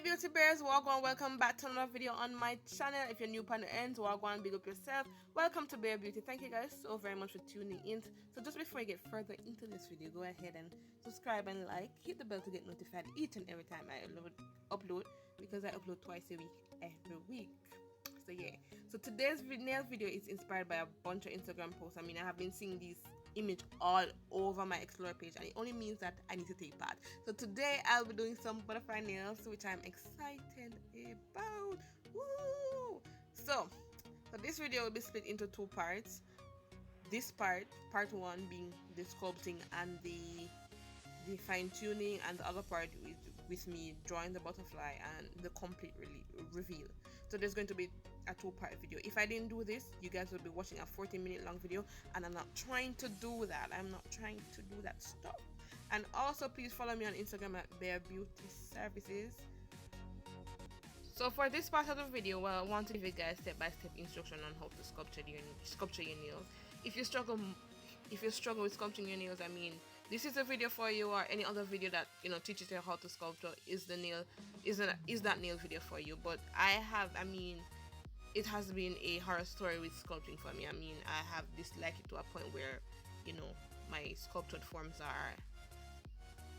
Beauty Bears, welcome back to another video on my channel. If you're new upon the end, big up yourself. Welcome to Bare Beauty. Thank you guys so very much for tuning in. So just before I get further into this video, go ahead and subscribe and like, hit the bell to get notified each and every time I upload because I upload twice a week every week. So yeah, so today's nail video is inspired by a bunch of Instagram posts. I mean, I have been seeing these image all over my explore page, and it only means that I need to take part. So today I'll be doing some butterfly nails, which I'm excited about. Woo! So this video will be split into two parts. This part one being the sculpting and the fine-tuning, and the other part with me drawing the butterfly and the complete reveal. So there's going to be a two-part video. If I didn't do this, you guys will be watching a 40-minute long video, and I'm not trying to do that. I'm not trying to do that stuff. And also please follow me on Instagram at BareBeauty Services. So for this part of the video, well, I want to give you guys step-by-step instruction on how to sculpture your nails. If you struggle with sculpting your nails, I mean, this is a video for you, or any other video that teaches you how to sculpture is that nail video for you. But it has been a horror story with sculpting for me. I mean, I have disliked it to a point where my sculptured forms are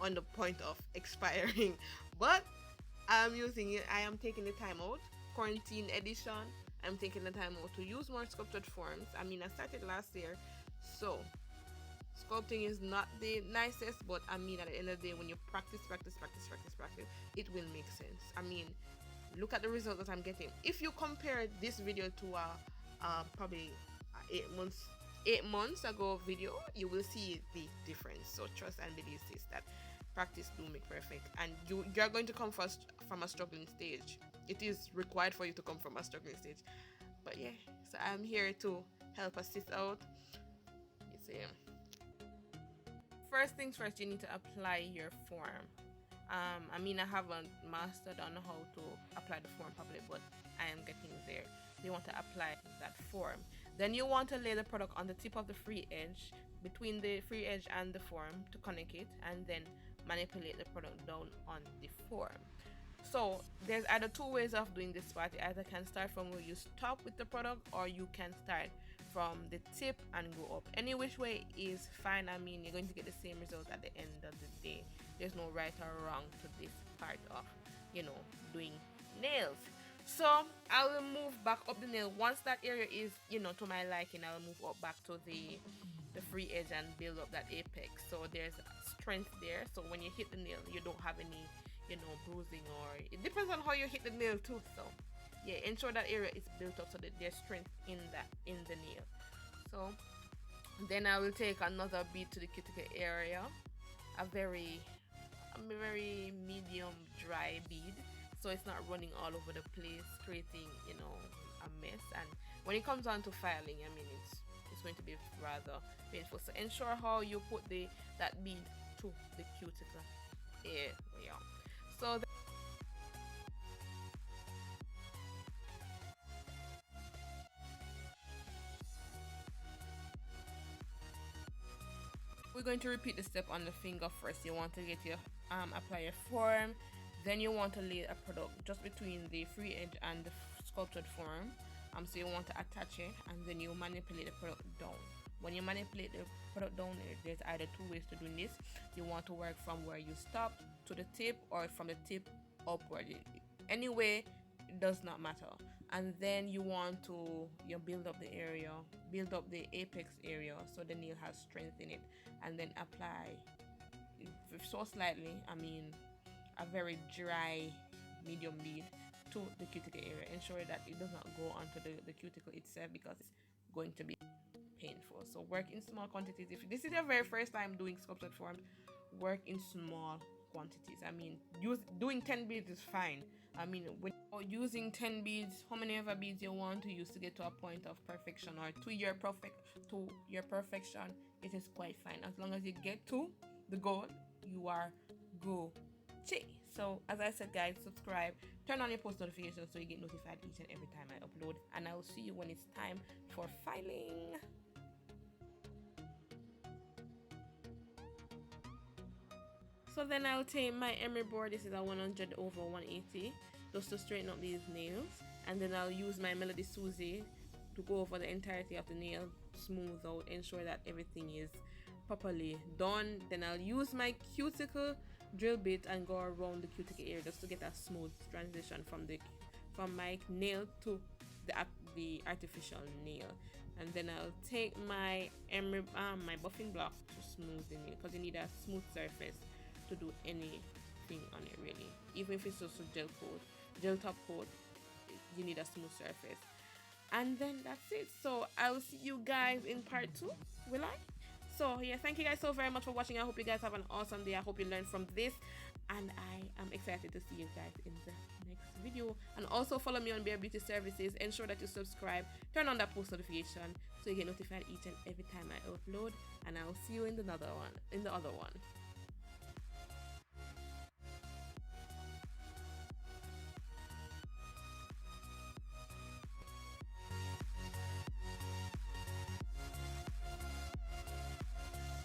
on the point of expiring. But I'm using it. I am taking the time out, quarantine edition. I'm taking the time out to use more sculptured forms. I mean, I started last year, so sculpting is not the nicest, but I mean, at the end of the day, when you practice, it will make sense. I mean, look at the result that I'm getting. If you compare this video to probably 8 months ago video, you will see the difference. So trust and believe this, that practice do make perfect, and you're going to come from a struggling stage. It is required for you to come from a struggling stage. But yeah, so I'm here to help assist out. First things first, you need to apply your form. I mean, I haven't mastered on how to apply the form properly, but I am getting there. You want to apply that form. Then you want to lay the product on the tip of the free edge, between the free edge and the form, to connect it, and then manipulate the product down on the form. So there's either two ways of doing this part. You either can start from where you stop with the product, or you can start from the tip and go up. Any which way is fine. I mean, you're going to get the same result at the end of the day. There's no right or wrong to this part of doing nails. So I will move back up the nail. Once that area is to my liking, I'll move up back to the free edge and build up that apex. So there's strength there, so when you hit the nail, you don't have any bruising, or it depends on how you hit the nail too. So yeah, ensure that area is built up so that there's strength in the nail. So then I will take another bead to the cuticle area, a very medium dry bead, so it's not running all over the place, creating a mess. And when it comes on to filing, I mean, it's going to be rather painful. So ensure how you put that bead to the cuticle area. So we're going to repeat the step on the finger first. You want to get your apply your form, then you want to lay a product just between the free edge and the sculptured form. So you want to attach it, and then you manipulate the product down. When you manipulate the product down, there's either two ways to do this. You want to work from where you stopped to the tip, or from the tip upward. Anyway, it does not matter. And then you want to build up the area, build up the apex area, so the nail has strength in it, and then apply so slightly, I mean, a very dry medium bead to the cuticle area. Ensure that it does not go onto the cuticle itself, because it's going to be painful. So work in small quantities. If this is your very first time doing sculptured forms, work in small quantities. I mean, doing 10 beads is fine. I mean, when you're using 10 beads, how many ever beads you want to use to get to a point of perfection, or to your perfection, it is quite fine. As long as you get to the goal, you are Gucci. So as I said, guys, subscribe, turn on your post notifications so you get notified each and every time I upload, and I will see you when it's time for filing. So then I'll take my emery board. This is a 100 over 180, just to straighten up these nails. And then I'll use my Melody Susie to go over the entirety of the nail, smooth out, ensure that everything is properly done. Then I'll use my cuticle drill bit and go around the cuticle area just to get a smooth transition from my nail to the artificial nail. And then I'll take my emery my buffing block to smooth the nail, because you need a smooth surface to do anything on it, really. Even if it's just a gel top coat, you need a smooth surface. And then that's it. So I'll see you guys in part 2, will I? So yeah, thank you guys so very much for watching. I hope you guys have an awesome day. I hope you learned from this, and I am excited to see you guys in the next video. And also follow me on Bare Beauty Services. Ensure that you subscribe, turn on that post notification so you get notified each and every time I upload. And I'll see you in the other one.